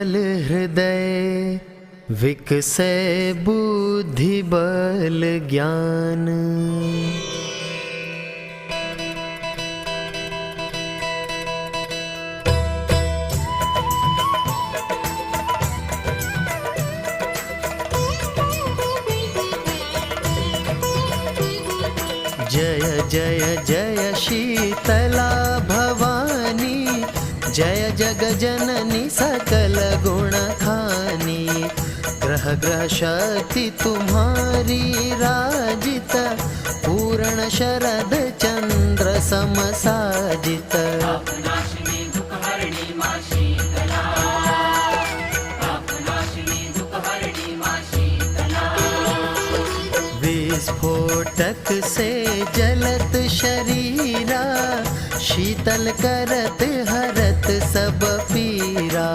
हृदय विकसे बुद्धि बल ज्ञान। जय जय जय शीतला भवानी, जय जग जननी सकल गुण खानी। ग्रह ग्रह शक्ति तुम्हारी राजित, पूर्ण शरद चंद्र समसाजित। विस्फोटक से जलत शरीरा, शीतल करत हरत सब पीरा।